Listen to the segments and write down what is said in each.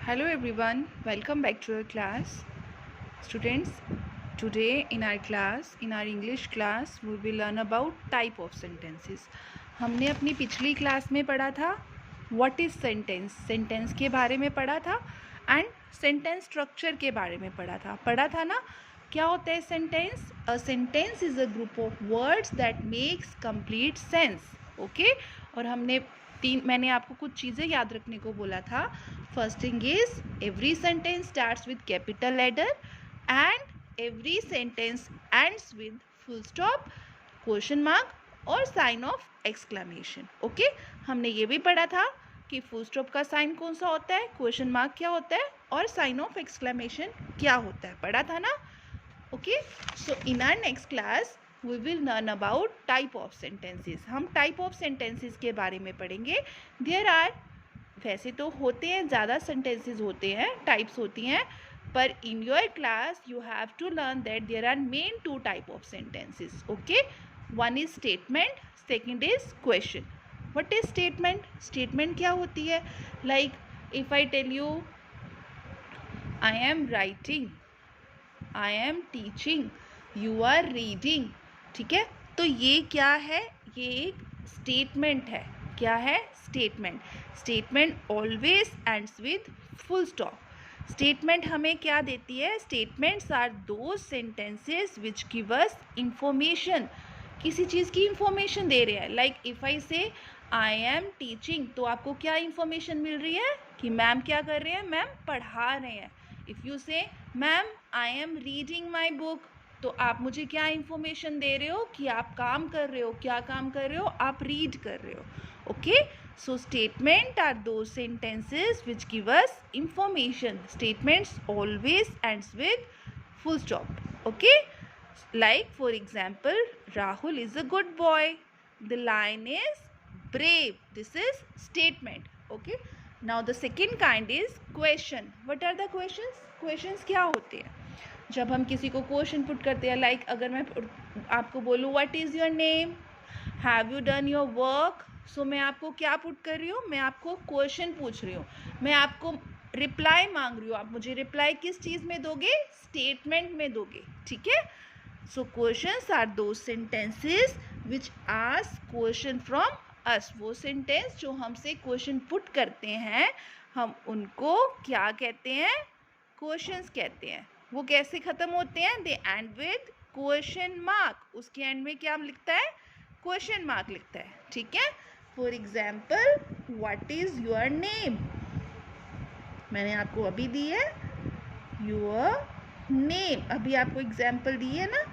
Hello everyone, welcome back to our class. Students, today in our class, in our English class, we will learn about type of sentences. हमने अपनी पिछली class में पढ़ा था what is sentence, sentence के बारे में पढ़ा था एंड सेंटेंस स्ट्रक्चर के बारे में पढ़ा था ना. क्या होता है sentence? A sentence is a group of words that makes complete sense. Okay, और मैंने आपको कुछ चीज़ें याद रखने को बोला था. First thing is every sentence starts with capital letter and every sentence ends with full stop, question mark और साइन ऑफ एक्सक्लेमेशन. ओके, हमने ये भी पढ़ा था कि फुल स्टॉप का साइन कौन सा होता है, क्वेश्चन मार्क क्या होता है और साइन ऑफ एक्सक्लेमेशन क्या होता है, पढ़ा था ना. Okay, so in our next class we will learn about type of sentences. हम type of sentences के बारे में पढ़ेंगे. There are, वैसे तो होते हैं, ज़्यादा sentences होते हैं, types होती हैं, पर in your class you have to learn that there are main two type of sentences. Okay, one is statement, second is question. What is statement? Statement क्या होती है? Like if I tell you I am writing, I am teaching, you are reading. ठीक है, तो ये क्या है? ये एक स्टेटमेंट है. क्या है? Statement. Statement always ends with full stop. Statement हमें क्या देती है? Statements are those sentences which give us information. किसी चीज़ की इंफॉर्मेशन दे रहे हैं. लाइक इफ़ आई से आई एम टीचिंग, तो आपको क्या इंफॉर्मेशन मिल रही है कि मैम क्या कर रहे हैं? मैम पढ़ा रहे हैं. इफ़ यू से ma'am I am reading my book, तो आप मुझे क्या इंफॉर्मेशन दे रहे हो कि आप काम कर रहे हो. क्या काम कर रहे हो? आप रीड कर रहे हो. Okay, so statement are those sentences which give us information. Statements always ends with full stop. Okay, like for example, Rahul is a good boy, the lion is brave. This is statement. Okay, now the second kind is question. What are the questions? Questions क्या होते हैं? जब हम किसी को question put करते हैं, like अगर मैं आपको बोलूँ what is your name, have you done your work, so मैं आपको क्या पुट कर रही हूँ? मैं आपको क्वेश्चन पूछ रही हूँ, मैं आपको रिप्लाई मांग रही हूँ. आप मुझे रिप्लाई किस चीज़ में दोगे? स्टेटमेंट में दोगे. ठीक है, सो questions are those sentences which ask question from us. वो सेंटेंस जो हमसे क्वेश्चन पुट करते हैं, हम उनको क्या कहते हैं? क्वेश्चंस कहते हैं. वो कैसे ख़त्म होते हैं? दे एंड विद क्वेश्चन मार्क. उसके एंड में क्या लिखता है? क्वेश्चन मार्क लिखता है. ठीक है, for example what is your name, मैंने आपको अभी दी है योर नेम, अभी आपको एग्जाम्पल दी है ना.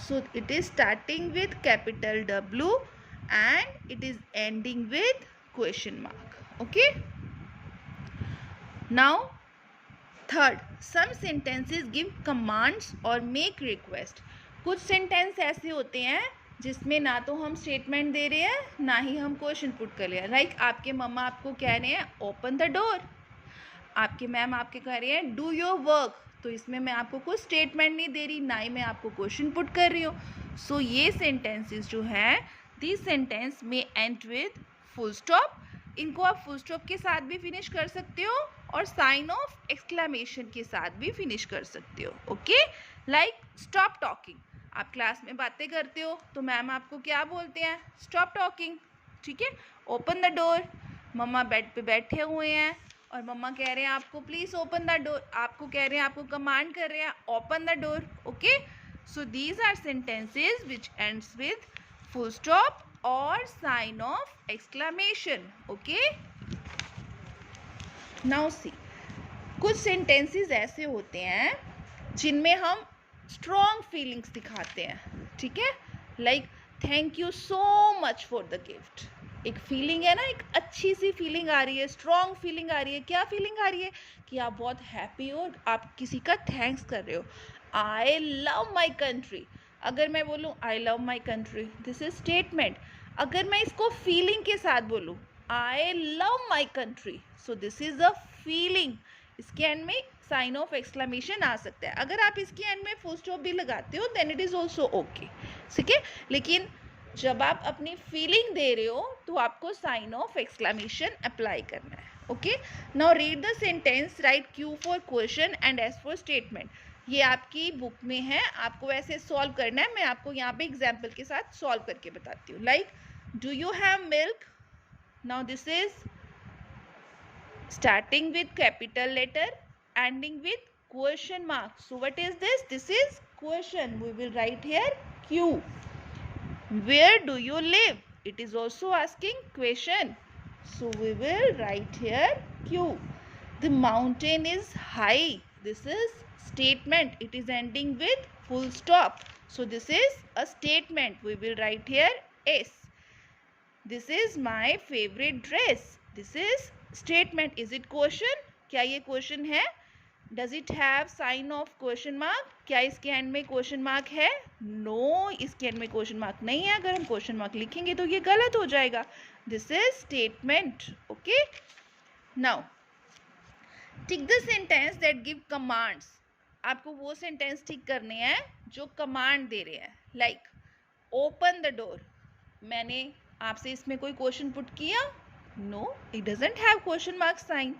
So it is starting with capital W and it is ending with question mark. Okay, now third, some sentences give commands or make request. कुछ sentence ऐसे होते हैं जिसमें ना तो हम स्टेटमेंट दे रहे हैं ना ही हम क्वेश्चन पुट कर रहे हैं. लाइक आपके मम्मा आपको कह रहे हैं ओपन द डोर, आपके मैम आपके कह रहे हैं डू योर वर्क, तो इसमें मैं आपको कोई स्टेटमेंट नहीं दे रही, ना ही मैं आपको क्वेश्चन पुट कर रही हूँ. सो ये सेंटेंसेस जो हैं, दिस सेंटेंस में एंड विद फुल स्टॉप. इनको आप फुल स्टॉप के साथ भी फिनिश कर सकते हो और साइन ऑफ एक्सक्लेमेशन के साथ भी फिनिश कर सकते हो. Okay, like stop talking. आप क्लास में बातें करते हो तो मैम आपको क्या बोलते हैं? Stop talking. ठीक है, ओपन द डोर, मम्मा बेड पे बैठे हुए हैं और मम्मा कह रहे हैं आपको प्लीज़ ओपन द डोर, आपको कह रहे हैं, आपको कमांड कर रहे हैं open the door. Okay, so these are sentences which ends with full stop or sign of exclamation. Okay, now see, कुछ sentences ऐसे होते हैं जिनमें हम strong feelings दिखाते हैं. ठीक है, like thank you so much for the gift. एक फीलिंग है ना, एक अच्छी सी फीलिंग आ रही है, स्ट्रॉन्ग फीलिंग आ रही है. क्या फीलिंग आ रही है? कि आप बहुत हैप्पी हो, आप किसी का थैंक्स कर रहे हो. I love my country. अगर मैं बोलूँ I love my country, this is statement. अगर मैं इसको फीलिंग के साथ बोलूँ I love my country, so this is a feeling. इसके एंड में साइन ऑफ एक्सक्लेमेशन आ सकता है. अगर आप इसके एंड में फुल स्टॉप भी लगाते हो then it is also okay. ठीक है, लेकिन जब आप अपनी फीलिंग दे रहे हो तो आपको साइन ऑफ एक्सक्लेमेशन अप्लाई करना है. Okay, now read the sentence, right Q for question and S for statement. ये आपकी बुक में है, आपको ऐसे सॉल्व करना है। मैं आपको यहाँ पे एग्जाम्पल के साथ सॉल्व करके बताती हूँ। Like, do you have milk? Now this is starting with capital letter, ending with question mark. So what is this? This is question. We will write here Q. Where do you live? It is also asking question. So we will write here Q. The mountain is high. This is statement. It is ending with full stop. So this is a statement. We will write here S. This is my favorite dress. This is statement. Is it question? क्या ये question है? Does it have sign of question mark? क्या इसके end में question mark है? No, इसके end में question mark नहीं है। अगर हम question mark लिखेंगे तो ये गलत हो जाएगा। This is statement. Okay? Now, tick the sentence that give commands. आपको वो sentence tick करने हैं जो command दे रहे हैं। Like, open the door. मैंने आपसे इसमें कोई क्वेश्चन पुट किया? No, it doesn't have question mark sign,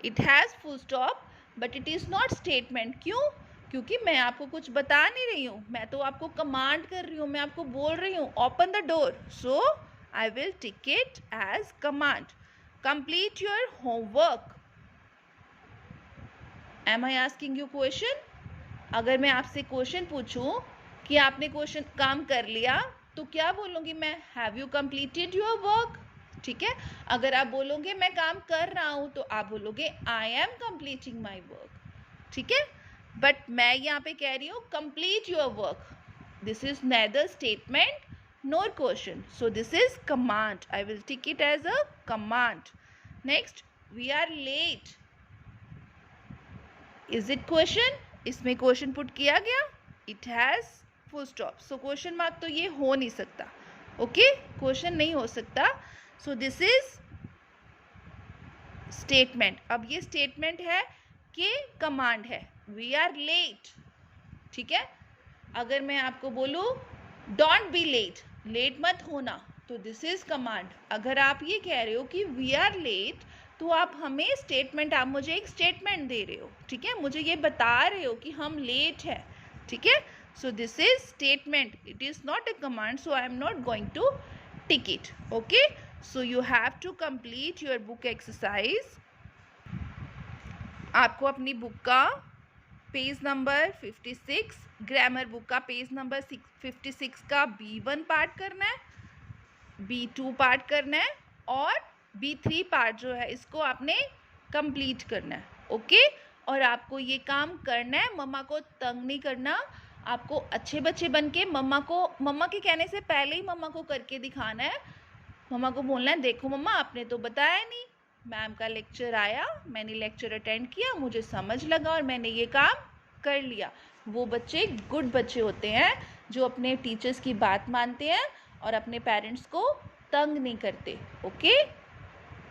it has full stop, but it is not statement. क्यों? क्योंकि मैं आपको कुछ बता नहीं रही हूँ, मैं तो आपको कमांड कर रही हूँ, मैं आपको बोल रही हूँ open the door. So I will tick it as command. Complete your homework. Am I asking you question? अगर मैं आपसे क्वेश्चन पूछूं कि आपने क्वेश्चन काम कर लिया तो क्या बोलूँगी मैं? Have you completed your work? ठीक है। अगर आप बोलोगे मैं काम कर रहा हूँ तो आप बोलोगे I am completing my work. ठीक है, बट मैं यहाँ पे कह रही हूँ complete your work. This is neither statement nor question, so this is command. I will tick it as a command. Next, we are late. Is it question? इसमें question put किया गया, it has full stop, so question mark तो ये हो नहीं सकता। Okay, question नहीं हो सकता, सो दिस इज स्टेटमेंट। अब ये स्टेटमेंट है कि कमांड है, वी आर लेट। ठीक है, अगर मैं आपको बोलूं डोंट बी लेट, लेट मत होना, तो दिस इज कमांड। अगर आप ये कह रहे हो कि वी आर लेट, तो आप हमें स्टेटमेंट, आप मुझे एक स्टेटमेंट दे रहे हो। ठीक है, मुझे ये बता रहे हो कि हम लेट है। ठीक है, so this is statement, it is not a command, so I am not going to tick it. Okay, so you have to complete your book exercise. आपको अपनी बुक का पेज नंबर 56, ग्रामर बुक का page number 56 का B1 part करना है, B2 part करना है और B3 पार्ट जो है इसको आपने कंप्लीट करना है। ओके, और आपको ये काम करना है, मम्मा को तंग नहीं करना, आपको अच्छे बच्चे बन के मम्मा के कहने से पहले ही मम्मा को करके दिखाना है। मम्मा को बोलना है देखो मम्मा आपने तो बताया नहीं, मैम का लेक्चर आया, मैंने लेक्चर अटेंड किया, मुझे समझ लगा और मैंने ये काम कर लिया। वो बच्चे गुड बच्चे होते हैं जो अपने टीचर्स की बात मानते हैं और अपने पेरेंट्स को तंग नहीं करते। ओके,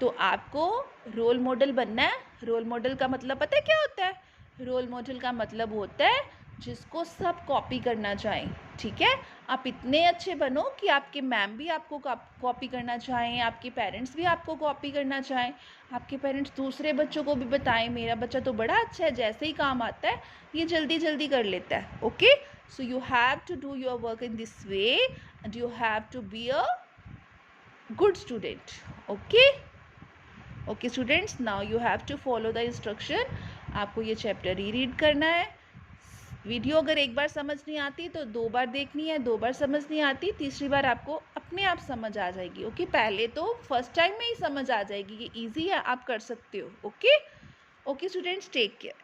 तो आपको रोल मॉडल बनना है। रोल मॉडल का मतलब पता है क्या होता है? रोल मॉडल का मतलब होता है जिसको सब कॉपी करना चाहें। ठीक है, आप इतने अच्छे बनो कि आपके मैम भी आपको कॉपी करना चाहें, आपके पेरेंट्स भी आपको कॉपी करना चाहें, आपके पेरेंट्स दूसरे बच्चों को भी बताएं मेरा बच्चा तो बड़ा अच्छा है, जैसे ही काम आता है ये जल्दी जल्दी कर लेता है। Okay, so you have to do your work in this way and you have to be a good student. Okay students, now you have to follow the instruction. आपको ये चैप्टर रीड करना है। वीडियो अगर एक बार समझ नहीं आती तो 2 बार देखनी है, 2 बार समझ नहीं आती, तीसरी बार आपको अपने आप समझ आ जाएगी। ओके, पहले तो फर्स्ट टाइम में ही समझ आ जाएगी, ये इजी है, आप कर सकते हो। Okay students, take care.